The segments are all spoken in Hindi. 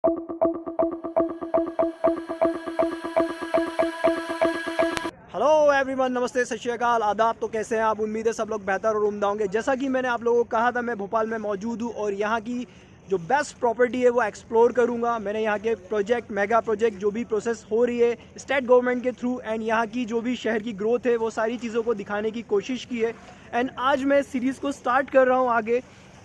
हेलो एवरीवन, नमस्ते, सत श्री अकाल, आदाब। तो कैसे हैं आप? उम्मीद है सब लोग बेहतर और उम्दा होंगे। जैसा कि मैंने आप लोगों को कहा था, मैं भोपाल में मौजूद हूँ और यहाँ की जो बेस्ट प्रॉपर्टी है वो एक्सप्लोर करूँगा। मैंने यहाँ के प्रोजेक्ट, मेगा प्रोजेक्ट जो भी प्रोसेस हो रही है स्टेट गवर्नमेंट के थ्रू, एंड यहाँ की जो भी शहर की ग्रोथ है वो सारी चीज़ों को दिखाने की कोशिश की है। एंड आज मैं सीरीज़ को स्टार्ट कर रहा हूँ आगे।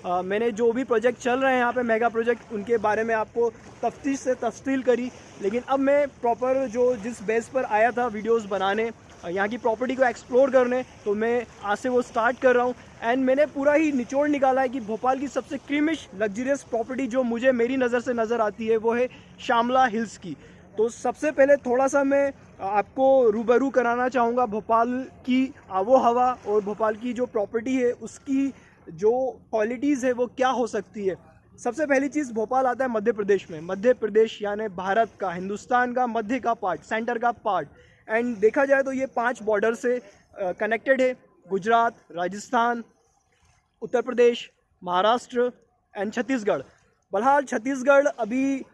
मैंने जो भी प्रोजेक्ट चल रहे हैं यहाँ पे मेगा प्रोजेक्ट, उनके बारे में आपको तफ्तीश से तफसील करी। लेकिन अब मैं प्रॉपर जिस बेस पर आया था वीडियोस बनाने, यहाँ की प्रॉपर्टी को एक्सप्लोर करने, तो मैं आज से वो स्टार्ट कर रहा हूँ। एंड मैंने पूरा ही निचोड़ निकाला है कि भोपाल की सबसे क्रीमिश लग्जरियस प्रॉपर्टी जो मुझे मेरी नज़र से नज़र आती है वो है श्यामला हिल्स की। तो सबसे पहले थोड़ा सा मैं आपको रूबरू कराना चाहूँगा भोपाल की आबो हवा और भोपाल की जो प्रॉपर्टी है उसकी जो क्वालिटीज़ है वो क्या हो सकती है। सबसे पहली चीज़, भोपाल आता है मध्य प्रदेश में। मध्य प्रदेश यानी भारत का, हिंदुस्तान का मध्य का पार्ट, सेंटर का पार्ट। एंड देखा जाए तो ये 5 बॉर्डर से कनेक्टेड है। गुजरात, राजस्थान, उत्तर प्रदेश, महाराष्ट्र एंड छत्तीसगढ़। बहरहाल छत्तीसगढ़ अभी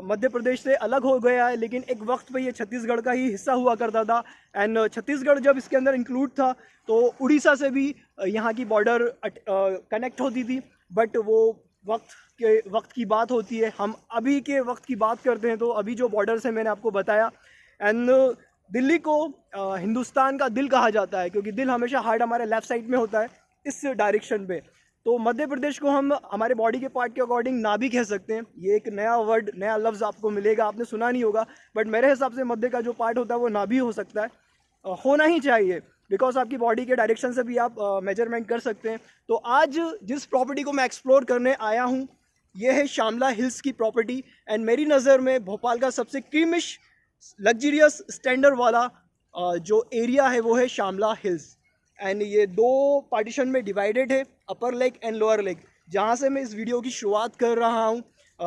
मध्य प्रदेश से अलग हो गया है, लेकिन एक वक्त पे ये छत्तीसगढ़ का ही हिस्सा हुआ करता था। एंड छत्तीसगढ़ जब इसके अंदर इंक्लूड था तो उड़ीसा से भी यहाँ की बॉर्डर कनेक्ट होती थी। बट वो वक्त की बात होती है। हम अभी के वक्त की बात करते हैं तो अभी जो बॉर्डर्स है मैंने आपको बताया। एंड दिल्ली को हिंदुस्तान का दिल कहा जाता है, क्योंकि दिल हमेशा हार्ट हमारे लेफ़्ट साइड में होता है, इस डायरेक्शन पे। तो मध्य प्रदेश को हम हमारे बॉडी के पार्ट के अकॉर्डिंग ना भी कह सकते हैं। ये एक नया वर्ड, नया लफ्ज़ आपको मिलेगा, आपने सुना नहीं होगा, बट मेरे हिसाब से मध्य का जो पार्ट होता है वो ना भी हो सकता है, होना ही चाहिए, बिकॉज आपकी बॉडी के डायरेक्शन से भी आप मेजरमेंट कर सकते हैं। तो आज जिस प्रॉपर्टी को मैं एक्सप्लोर करने आया हूँ ये है श्यामला हिल्स की प्रॉपर्टी। एंड मेरी नज़र में भोपाल का सबसे क्रीमिश लग्जरियस स्टैंडर्ड वाला जो एरिया है वो है श्यामला हिल्स। एंड ये 2 पार्टीशन में डिवाइडेड है, अपर लेक एंड लोअर लेक। जहाँ से मैं इस वीडियो की शुरुआत कर रहा हूँ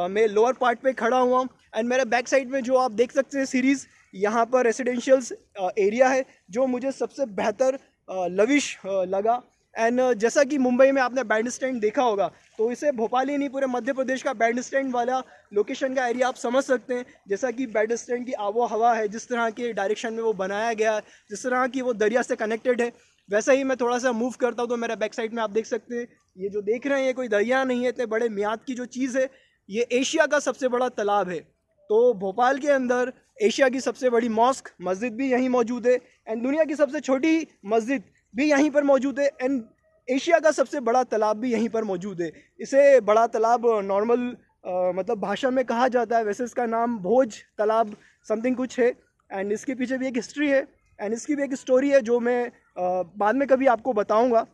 मैं लोअर पार्ट पे खड़ा हुआ हूँ। एंड मेरे बैक साइड में जो आप देख सकते हैं सीरीज़, यहाँ पर रेसिडेंशियल्स एरिया है जो मुझे सबसे बेहतर लविश लगा। एंड जैसा कि मुंबई में आपने बैंड स्टैंड देखा होगा, तो इसे भोपाल ही नहीं पूरे मध्य प्रदेश का बैंड स्टैंड वाला लोकेशन का एरिया आप समझ सकते हैं। जैसा कि बैंड स्टैंड की आबो हवा है, जिस तरह के डायरेक्शन में वो बनाया गया है, जिस तरह की वो दरिया से कनेक्टेड है, वैसा ही मैं थोड़ा सा मूव करता हूँ तो मेरा बैक साइड में आप देख सकते हैं, ये जो देख रहे हैं ये कोई दरिया नहीं है, इतने बड़े मियाद की जो चीज़ है, ये एशिया का सबसे बड़ा तालाब है। तो भोपाल के अंदर एशिया की सबसे बड़ी मॉस्क, मस्जिद भी यहीं मौजूद है। एंड दुनिया की सबसे छोटी मस्जिद भी यहीं पर मौजूद है। एंड एशिया का सबसे बड़ा तालाब भी यहीं पर मौजूद है। इसे बड़ा तालाब नॉर्मल मतलब भाषा में कहा जाता है, वैसे इसका नाम भोज तालाब समथिंग कुछ है। एंड इसके पीछे भी एक हिस्ट्री है एंड इसकी भी एक स्टोरी है जो मैं बाद में कभी आपको बताऊंगा।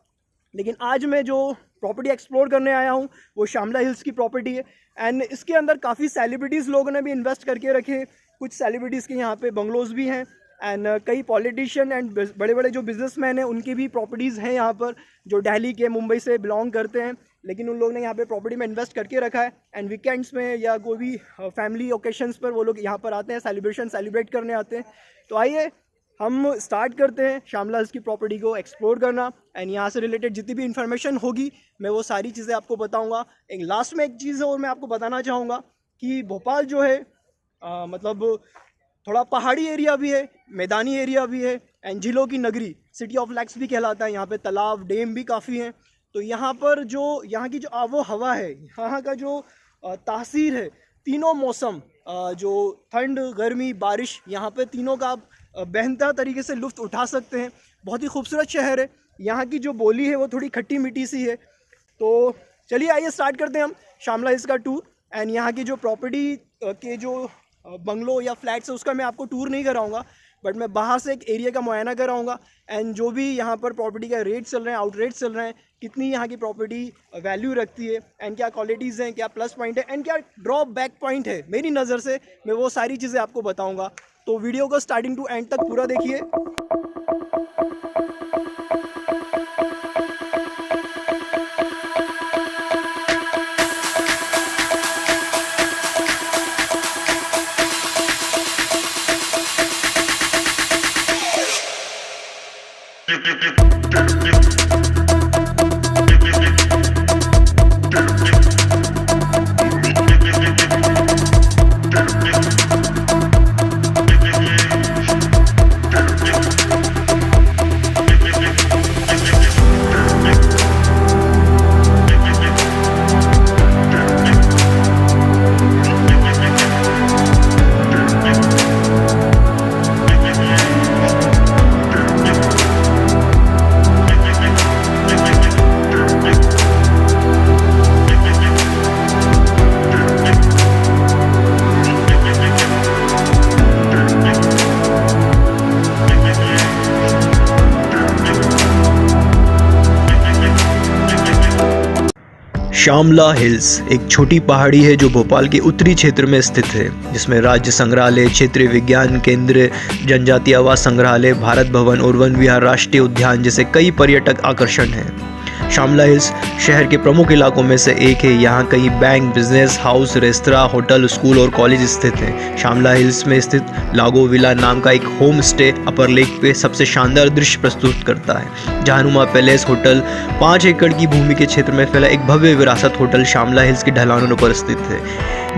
लेकिन आज मैं जो प्रॉपर्टी एक्सप्लोर करने आया हूँ वो श्यामला हिल्स की प्रॉपर्टी है। एंड इसके अंदर काफ़ी सेलिब्रिटीज़ लोगों ने भी इन्वेस्ट करके रखे। कुछ सेलिब्रिटीज़ के यहाँ पे बंगलोज भी हैं। एंड कई पॉलिटिशियन एंड बड़े बड़े जो बिजनेसमैन हैं उनकी भी प्रॉपर्टीज़ हैं यहाँ पर, जो दिल्ली के, मुंबई से बिलोंग करते हैं, लेकिन उन लोगों ने यहाँ पे प्रॉपर्टी में इन्वेस्ट करके रखा है। एंड वीकेंड्स में या कोई भी फैमिली ओकेशंस पर वो लोग यहाँ पर आते हैं, सेलिब्रेट करने आते हैं। तो आइए हम स्टार्ट करते हैं श्यामला हिल्स की प्रॉपर्टी को एक्सप्लोर करना। एंड यहाँ से रिलेटेड जितनी भी इन्फॉर्मेशन होगी मैं वो सारी चीज़ें आपको बताऊँगा। एक लास्ट में एक चीज़ और मैं आपको बताना चाहूँगा कि भोपाल जो है मतलब थोड़ा पहाड़ी एरिया भी है, मैदानी एरिया भी है, एंड झीलों की नगरी, सिटी ऑफ लेक्स भी कहलाता है। यहाँ पे तालाब, डैम भी काफ़ी हैं। तो यहाँ पर जो यहाँ की जो आबो हवा है, यहाँ का जो तासीर है, तीनों मौसम, जो ठंड, गर्मी, बारिश, यहाँ पे तीनों का आप बेहतर तरीके से लुत्फ़ उठा सकते हैं। बहुत ही खूबसूरत शहर है। यहाँ की जो बोली है वो थोड़ी खट्टी मीठी सी है। तो चलिए आइए स्टार्ट करते हैं हम श्यामला हिल्स का टूर। एंड यहाँ की जो प्रॉपर्टी के जो बंगलो या फ्लैट्स है उसका मैं आपको टूर नहीं कराऊंगा, बट मैं बाहर से एक एरिया का मुआयना कराऊंगा। एंड जो भी यहाँ पर प्रॉपर्टी का रेट चल रहे हैं, आउट रेट चल रहे हैं, कितनी यहाँ की प्रॉपर्टी वैल्यू रखती है, एंड क्या क्वालिटीज़ हैं, क्या प्लस पॉइंट है, एंड क्या ड्रॉप बैक पॉइंट है मेरी नज़र से, मैं वो सारी चीज़ें आपको बताऊँगा। तो वीडियो को स्टार्टिंग टू एंड तक पूरा देखिए। शामला हिल्स एक छोटी पहाड़ी है जो भोपाल के उत्तरी क्षेत्र में स्थित है, जिसमें राज्य संग्रहालय, क्षेत्रीय विज्ञान केंद्र, जनजातीय आवास संग्रहालय, भारत भवन और वन विहार राष्ट्रीय उद्यान जैसे कई पर्यटक आकर्षण हैं। शामला हिल्स शहर के प्रमुख इलाकों में से एक है। यहाँ कई bank, business house, restaurant, hotel, school और कॉलेज स्थित हैं। शामला हिल्स में स्थित लागो विला नाम का एक होम स्टे अपर लेक पे सबसे शानदार दृश्य प्रस्तुत करता है। जहानुमा पैलेस होटल 5 एकड़ की भूमि के क्षेत्र में फैला एक भव्य विरासत होटल शामला हिल्स की ढलानों पर स्थित है।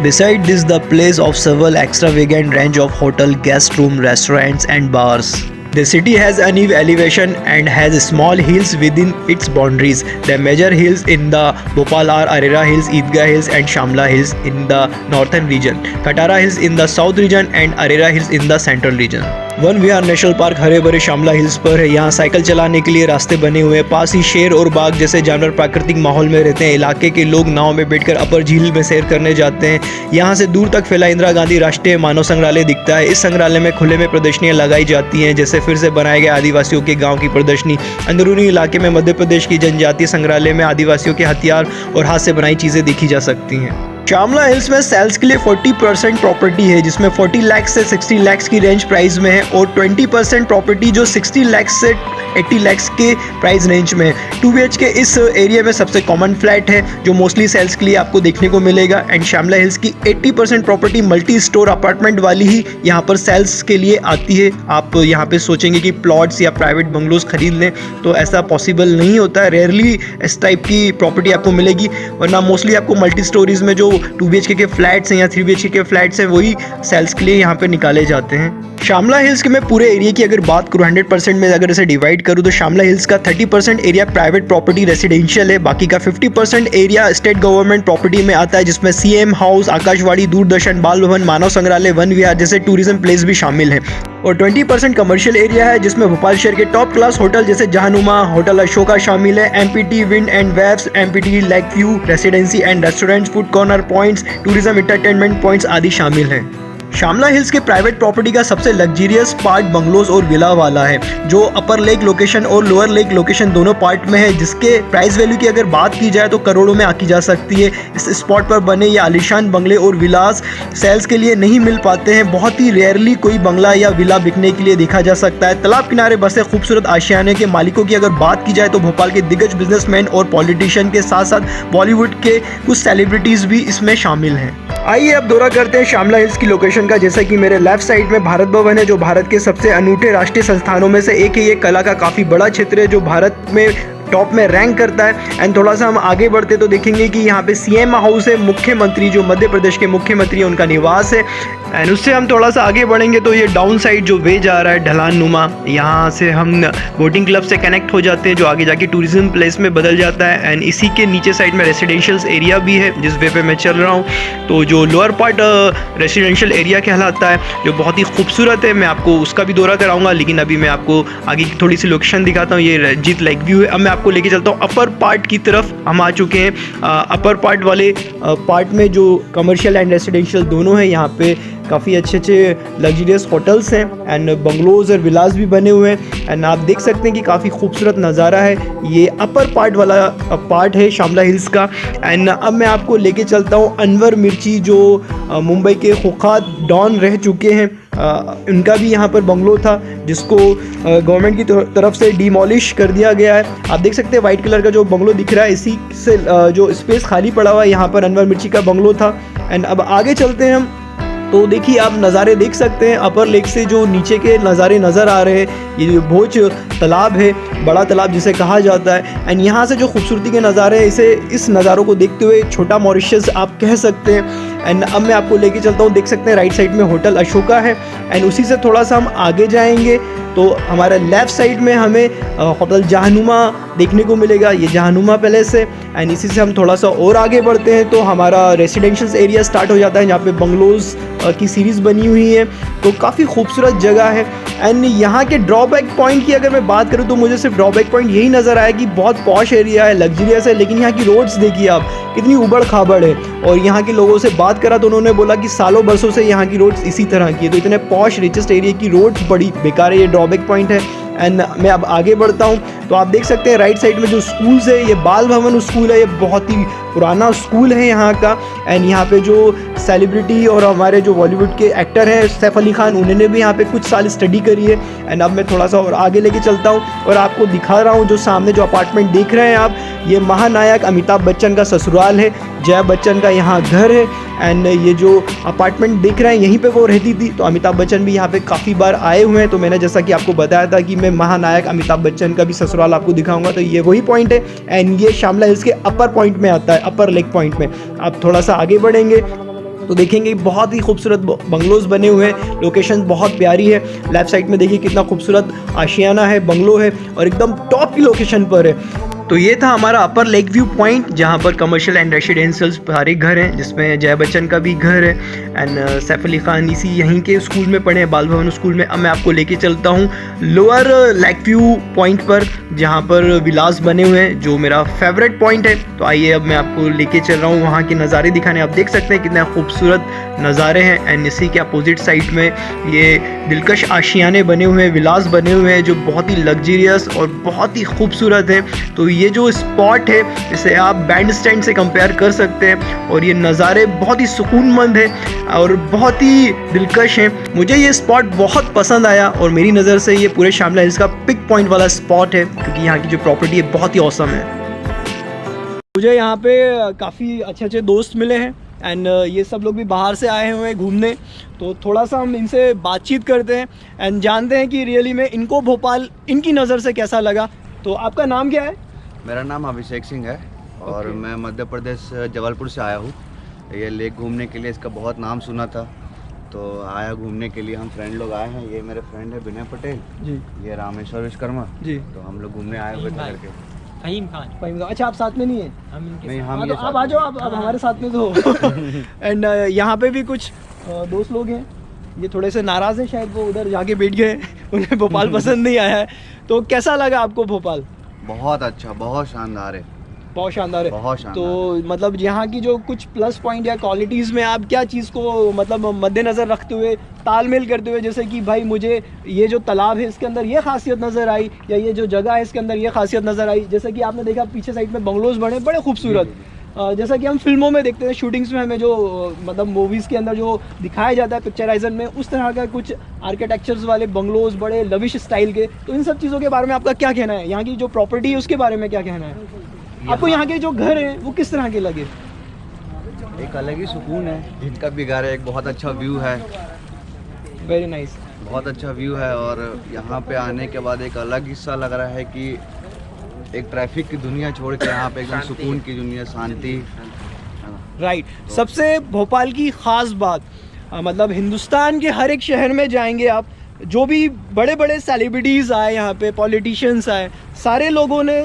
Beside this, the place of several extravagant range of hotel, guest room, restaurants and bars. The city has uneven elevation and has small hills within its boundaries. The major hills in the Bhopal are Arera Hills, Eidgah Hills and Shamla Hills in the northern region, Katara Hills in the south region and Arera Hills in the central region. Van Vihar national park हरे भरे शामला हिल्स पर है। यहाँ साइकिल चलाने के लिए रास्ते बने हुए हैं। पास ही शेर और बाघ जैसे जानवर प्राकृतिक माहौल में रहते हैं। इलाके के लोग नाव में बैठकर अपर झील में सैर करने जाते हैं। यहाँ से दूर तक फैला इंदिरा गांधी राष्ट्रीय मानव संग्रहालय दिखता है। इस संग्रहालय में खुले में प्रदर्शनियाँ लगाई जाती हैं, जैसे फिर से बनाए गए आदिवासियों के गाँव की प्रदर्शनी। अंदरूनी इलाके में मध्य प्रदेश की जनजातीय संग्रहालय में आदिवासियों के हथियार और हाथ से बनाई चीज़ें देखी जा सकती हैं। शामला हिल्स में सेल्स के लिए 40% प्रॉपर्टी है, जिसमें 40 लाख से 60 लाख की रेंज प्राइस में है और 20% प्रॉपर्टी जो 60 लाख से 80 लाख के प्राइस रेंज में है। 2 BHK इस एरिया में सबसे कॉमन फ्लैट है जो मोस्टली सेल्स के लिए आपको देखने को मिलेगा। एंड शामला हिल्स की 80% प्रॉपर्टी मल्टी स्टोर अपार्टमेंट वाली ही यहाँ पर सेल्स के लिए आती है। आप यहाँ पे सोचेंगे कि प्लॉट्स या प्राइवेट बंगलोज खरीद लें, तो ऐसा पॉसिबल नहीं होता है। रेयरली इस टाइप की प्रॉपर्टी आपको मिलेगी, वरना मोस्टली आपको मल्टी स्टोरीज में जो 2 BHK के फ्लैट्स हैं या 3 BHK के फ्लैट्स हैं वही सेल्स के लिए यहाँ पे निकाले जाते हैं। शामला हिल्स के मैं पूरे एरिया की अगर बात करूँ 100% में अगर इसे डिवाइड करूँ तो शामला हिल्स का 30% एरिया प्राइवेट प्रॉपर्टी रेसिडेंशियल है, बाकी का 50% एरिया स्टेट गवर्नमेंट प्रॉपर्टी में आता है, जिसमें CM हाउस, आकाशवाणी, दूरदर्शन, बाल भवन, मानव संग्रहालय, वन विहार जैसे टूरिज्म प्लेस भी शामिल है। और 20% कमर्शियल एरिया है, जिसमें भोपाल शहर के टॉप क्लास होटल जैसे जहानुमा, होटल अशोका शामिल है। MPT wind and waves, MPT lake view residency and restaurants, food corner points, tourism entertainment points आदि शामिल हैं। शामला हिल्स के प्राइवेट प्रॉपर्टी का सबसे लग्जरियस पार्ट बंगलोज और विला वाला है, जो अपर लेक लोकेशन और लोअर लेक लोकेशन दोनों पार्ट में है, जिसके प्राइस वैल्यू की अगर बात की जाए तो करोड़ों में आकी जा सकती है। इस स्पॉट पर बने ये आलीशान बंगले और विलास सेल्स के लिए नहीं मिल पाते हैं। बहुत ही रेयरली कोई बंगला या विला बिकने के लिए देखा जा सकता है। तालाब किनारे बसे खूबसूरत आशियाने के मालिकों की अगर बात की जाए तो भोपाल के दिग्गज बिजनेसमैन और पॉलिटिशियन के साथ साथ बॉलीवुड के कुछ सेलिब्रिटीज़ भी इसमें शामिल हैं। आइए अब दौरा करते हैं शामला हिल्स की लोकेशन का। जैसा कि मेरे लेफ्ट साइड में भारत भवन है, जो भारत के सबसे अनूठे राष्ट्रीय संस्थानों में से एक है। ये कला का काफ़ी बड़ा क्षेत्र है जो भारत में टॉप में रैंक करता है। एंड थोड़ा सा हम आगे बढ़ते तो देखेंगे कि यहाँ पे CM हाउस है, मुख्यमंत्री जो मध्य प्रदेश के मुख्यमंत्री है उनका निवास है। एंड उससे हम थोड़ा सा आगे बढ़ेंगे तो ये डाउन साइड जो वे जा रहा है ढलान नुमा, यहाँ से हम बोटिंग क्लब से कनेक्ट हो जाते हैं जो आगे जाके टूरिज्म प्लेस में बदल जाता है। एंड इसी के नीचे साइड में रेसिडेंशियल एरिया भी है जिस वे पे मैं चल रहा हूँ। तो जो लोअर पार्ट रेसिडेंशियल एरिया कहलाता है, जो बहुत ही खूबसूरत है, मैं आपको उसका भी दौरा कराऊंगा। लेकिन अभी मैं आपको आगे की थोड़ी सी लोकेशन दिखाता हूँ। ये रंजीत लेक व्यू है। अब मैं आपको लेके चलता हूँ अपर पार्ट की तरफ। हम आ चुके हैं अपर पार्ट वाले पार्ट में जो कमर्शियल एंड रेसिडेंशियल दोनों है। यहाँ पे काफ़ी अच्छे लग्जरियस होटल्स हैं एंड बंगलोज और विलास भी बने हुए हैं। एंड आप देख सकते हैं कि काफ़ी खूबसूरत नज़ारा है। ये अपर पार्ट वाला पार्ट है शामला हिल्स का। एंड अब मैं आपको लेके चलता हूँ अनवर मिर्ची, जो मुंबई के कुख्यात डॉन रह चुके हैं। उनका भी यहाँ पर बंगलो था जिसको गवर्नमेंट की तरफ से डिमोलिश कर दिया गया है। आप देख सकते हैं वाइट कलर का जो बंगलो दिख रहा है, इसी से जो स्पेस खाली पड़ा हुआ है यहाँ पर अनवर मिर्ची का बंगलो था। एंड अब आगे चलते हैं हम, तो देखिए आप नज़ारे देख सकते हैं अपर लेक से जो नीचे के नज़ारे नज़र आ रहे हैं। ये भोज तालाब है, बड़ा तालाब जिसे कहा जाता है। एंड यहाँ से जो खूबसूरती के नज़ारे हैं, इस नज़ारों को देखते हुए छोटा मॉरिशस आप कह सकते हैं। एंड अब मैं आपको लेके चलता हूँ। देख सकते हैं राइट साइड में होटल अशोका है। एंड उसी से थोड़ा सा हम आगे जाएंगे तो हमारे लेफ़्ट साइड में हमें होटल जहानुमा देखने को मिलेगा। ये जहानुमा पैलेस है। एंड इसी से हम थोड़ा सा और आगे बढ़ते हैं तो हमारा रेसिडेंशियल एरिया स्टार्ट हो जाता है, जहाँ पे बंगलोज़ की सीरीज़ बनी हुई है। तो काफ़ी खूबसूरत जगह है। एंड यहाँ के ड्रॉबैक पॉइंट की अगर मैं बात करूँ तो मुझे सिर्फ ड्रॉबैक पॉइंट यही नज़र आया कि बहुत पॉश एरिया है, लग्जरियस है, लेकिन यहाँ की रोड्स देखिए आप कितनी उबड़ खाबड़ है। और यहाँ के लोगों से बात करा तो उन्होंने बोला कि सालों बरसों से यहाँ की रोड्स इसी तरह की है। तो इतने पॉश रिचेस्ट एरिया की रोड्स बड़ी बेकार है, ये ड्रॉबैक पॉइंट है। एंड मैं अब आगे बढ़ता हूँ तो आप देख सकते हैं राइट साइड में जो स्कूल्स है, ये बाल भवन स्कूल है, ये बहुत ही पुराना स्कूल है यहाँ का। एंड यहाँ पे जो सेलिब्रिटी और हमारे जो बॉलीवुड के एक्टर हैं सैफ अली खान, उन्होंने भी यहाँ पे कुछ साल स्टडी करी है। एंड अब मैं थोड़ा सा और आगे लेके चलता हूँ और आपको दिखा रहा हूँ जो सामने जो अपार्टमेंट देख रहे हैं आप, ये महानायक अमिताभ बच्चन का ससुराल है, जया बच्चन का यहाँ घर है। एंड ये जो अपार्टमेंट देख रहे हैं यहीं पे वो रहती थी, तो अमिताभ बच्चन भी यहाँ पे काफ़ी बार आए हुए हैं। तो मैंने जैसा कि आपको बताया था कि मैं महानायक अमिताभ बच्चन का भी ससुराल आपको दिखाऊंगा, तो ये वही पॉइंट है। एंड ये शामला हिल्स के अपर पॉइंट में आता है, अपर लेक पॉइंट में। आप थोड़ा सा आगे बढ़ेंगे तो देखेंगे बहुत ही खूबसूरत बंगलोज बने हुए हैं, लोकेशन बहुत प्यारी है। लेफ्ट साइड में देखिए कितना खूबसूरत आशियाना है, बंगलो है और एकदम टॉप की लोकेशन पर है। तो ये था हमारा अपर लेक व्यू पॉइंट, जहाँ पर कमर्शियल एंड रेसिडेंशियल्स सारे घर हैं, जिसमें जया बच्चन का भी घर है। एंड सैफ अली खान इसी यहीं के स्कूल में पढ़े हैं, बाल भवन स्कूल में। अब मैं आपको लेके चलता हूँ लोअर लेक व्यू पॉइंट पर, जहाँ पर विलास बने हुए हैं, जो मेरा फेवरेट पॉइंट है। तो आइए अब मैं आपको लेके चल रहा हूँ वहाँ के नज़ारे दिखाने। आप देख सकते हैं कितने खूबसूरत नज़ारे हैं। एंड इसी के अपोजिट साइड में ये दिलकश आशियाने बने हुए हैं, विलास बने हुए हैं, जो बहुत ही लग्जरियस और बहुत ही खूबसूरत है। तो ये जो स्पॉट है इसे आप बैंड स्टैंड से कंपेयर कर सकते हैं और ये नज़ारे बहुत ही सुकूनमंद है और बहुत ही दिलकश हैं। मुझे ये स्पॉट बहुत पसंद आया और मेरी नज़र से ये पूरे शामला हिल्स का पिक पॉइंट वाला स्पॉट है, क्योंकि यहाँ की जो प्रॉपर्टी है बहुत ही औसम है। मुझे यहाँ पे काफ़ी अच्छे अच्छे दोस्त मिले हैं एंड ये सब लोग भी बाहर से आए हुए हैं घूमने, तो थोड़ा सा हम इनसे बातचीत करते हैं एंड जानते हैं कि रियली में इनको भोपाल इनकी नज़र से कैसा लगा। तो आपका नाम क्या है? मेरा नाम अभिषेक सिंह है और मैं मध्य प्रदेश जबलपुर से आया हूँ। ये लेक घूमने के लिए इसका बहुत नाम सुना था, तो आया घूमने के लिए। हम फ्रेंड लोग आए हैं, ये मेरे फ्रेंड है विनय पटेल जी, ये रामेश्वर विश्वकर्मा जी। तो हम लोग घूमने आए हुए थे करके। फहीम खान। अच्छा, आप साथ में नहीं है? नहीं, हम तो आप आ जाओ, आप हमारे साथ में तो। एंड यहाँ पे भी कुछ दोस्त लोग हैं, ये थोड़े से नाराज़ हैं शायद, वो उधर जाके बैठ गए, उन्हें भोपाल पसंद नहीं आया है। तो कैसा लगा आपको भोपाल? बहुत अच्छा, बहुत शानदार है, बहुत शानदार है, बहुत शानदार। तो मतलब यहाँ की जो कुछ प्लस पॉइंट या क्वालिटीज़ में आप क्या चीज़ को मतलब मद्देनज़र रखते हुए, तालमेल करते हुए, जैसे कि भाई मुझे ये जो तालाब है इसके अंदर ये खासियत नज़र आई, या ये जो जगह है इसके अंदर ये खासियत नज़र आई, जैसे कि आपने देखा पीछे साइड में बंगलोज बड़े खूबसूरत, जैसा कि हम फिल्मों में देखते हैं, शूटिंग्स में हमें जो मतलब मूवीज़ के अंदर जो दिखाया जाता है पिक्चराइजन में, उस तरह का कुछ आर्किटेक्चर्स वाले बंगलोज बड़े लविश स्टाइल के। तो इन सब चीज़ों के बारे में आपका क्या कहना है? यहाँ की जो प्रॉपर्टी है उसके बारे में क्या कहना है आपको? यहाँ के जो घर हैं वो किस तरह के लगे? एक अलग ही सुकून है, इनका भी घर है, एक बहुत अच्छा व्यू है, वेरी नाइस, बहुत अच्छा व्यू है। और यहाँ पे आने के बाद एक अलग हिस्सा लग रहा है कि एक ट्रैफिक की दुनिया छोड़ के यहाँ पे एकदम सुकून की दुनिया, शांति। राइट। सबसे भोपाल की ख़ास बात, मतलब हिंदुस्तान के हर एक शहर में जाएंगे आप, जो भी बड़े बड़े सेलिब्रिटीज़ आए यहाँ पे, पॉलिटिशियंस आए, सारे लोगों ने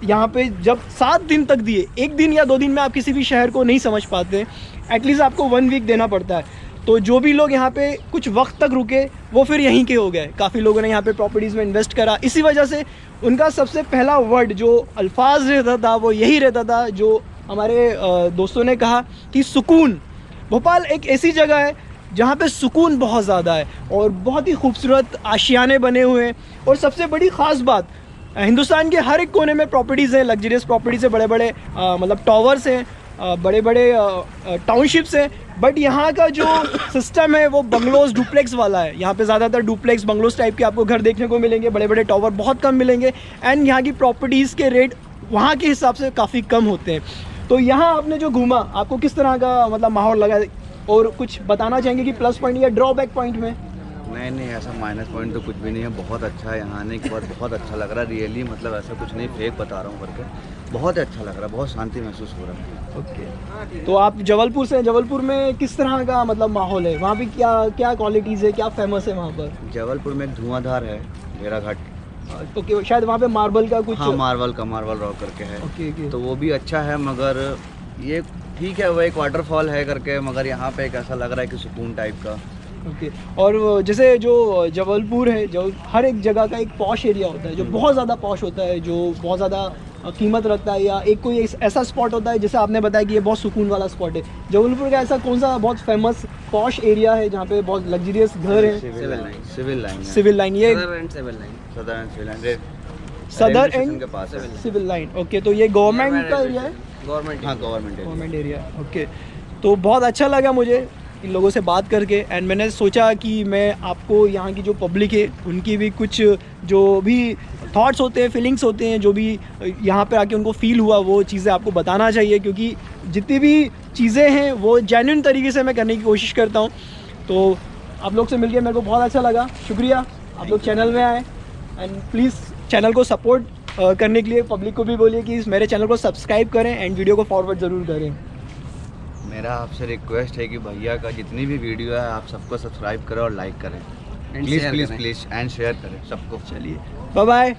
यहाँ पे जब 7 दिन तक दिए, 1 दिन या 2 दिन में आप किसी भी शहर को नहीं समझ पाते, एटलीस्ट आपको 1 वीक देना पड़ता है। तो जो भी लोग यहाँ पे कुछ वक्त तक रुके वो फिर यहीं के हो गए। काफ़ी लोगों ने यहाँ पे प्रॉपर्टीज़ में इन्वेस्ट करा, इसी वजह से उनका सबसे पहला वर्ड जो अल्फाज रहता था वो यही रहता था, जो हमारे दोस्तों ने कहा कि सुकून। भोपाल एक ऐसी जगह है जहाँ पे सुकून बहुत ज़्यादा है और बहुत ही खूबसूरत आशियाने बने हुए हैं। और सबसे बड़ी ख़ास बात, हिंदुस्तान के हर एक कोने में प्रॉपर्टीज़ हैं, लग्जरियस प्रॉपर्टीज़ है, बड़े बड़े मतलब टावर्स हैं, बड़े बड़े टाउनशिप्स हैं, बट यहाँ का जो सिस्टम है वो बंगलोज डुप्लेक्स वाला है। यहाँ पे ज़्यादातर डुप्लेक्स बंगलोज टाइप के आपको घर देखने को मिलेंगे, बड़े बड़े टावर बहुत कम मिलेंगे एंड यहाँ की प्रॉपर्टीज़ के रेट वहाँ के हिसाब से काफ़ी कम होते हैं। तो यहाँ आपने जो घूमा, आपको किस तरह का मतलब माहौल लगा, और कुछ बताना चाहेंगे कि प्लस पॉइंट या ड्रॉबैक पॉइंट में? नहीं, ऐसा माइनस पॉइंट तो कुछ भी नहीं है, बहुत अच्छा है। यहाँ आने के बाद बहुत अच्छा लग रहा है रियली, मतलब ऐसा कुछ नहीं फेक बता रहा हूँ करके, बहुत अच्छा लग रहा है, बहुत शांति महसूस हो रहा है। ओके, तो आप जबलपुर से, जबलपुर में किस तरह का मतलब माहौल है? वहाँ पे क्या क्या क्वालिटीज़ है, क्या फेमस है वहाँ पर? जबलपुर में एक धुआंधार है भेड़ाघाट, ओके, शायद वहाँ पे मार्बल का कुछ, हाँ मार्बल रॉक करके है। ओके, तो वो भी अच्छा है, मगर ये ठीक है, वो एक वाटरफॉल है करके, मगर यहाँ पे एक ऐसा लग रहा है कि सुकून टाइप का। ओके। और जैसे जो जबलपुर है, जो हर एक जगह का एक पॉश एरिया होता है, जो बहुत ज़्यादा पॉश होता है, जो बहुत ज़्यादा कीमत रखता है, या एक कोई ऐसा स्पॉट होता है जैसे आपने बताया कि ये बहुत सुकून वाला स्पॉट है, जबलपुर का ऐसा कौन सा बहुत फेमस पॉश एरिया है जहाँ पे बहुत लग्जरियस घर हैं? सिविल लाइन, ये सदर एंड के पास है। Civil line, okay. तो ये गवर्नमेंट का एरिया है? Government area, okay. तो बहुत अच्छा लगा मुझे इन लोगों से बात करके, एंड मैंने सोचा कि मैं आपको यहाँ की जो पब्लिक है उनकी भी कुछ जो भी थॉट्स होते हैं, फीलिंग्स होते हैं, जो भी यहाँ पे आके उनको फील हुआ वो चीज़ें आपको बताना चाहिए, क्योंकि जितनी भी चीज़ें हैं वो जेन्युइन तरीके से मैं करने की कोशिश करता हूँ। तो आप लोग से मिलके मेरे को बहुत अच्छा लगा, शुक्रिया आप लोग चैनल में आए, एंड प्लीज़ चैनल को सपोर्ट करने के लिए पब्लिक को भी बोलिए कि मेरे चैनल को सब्सक्राइब करें एंड वीडियो को फॉरवर्ड ज़रूर करें। मेरा आपसे रिक्वेस्ट है कि भैया का जितनी भी वीडियो है आप सबको सब्सक्राइब करें और लाइक करें, please please please, and share करें सबको। चलिए, बाय बाय।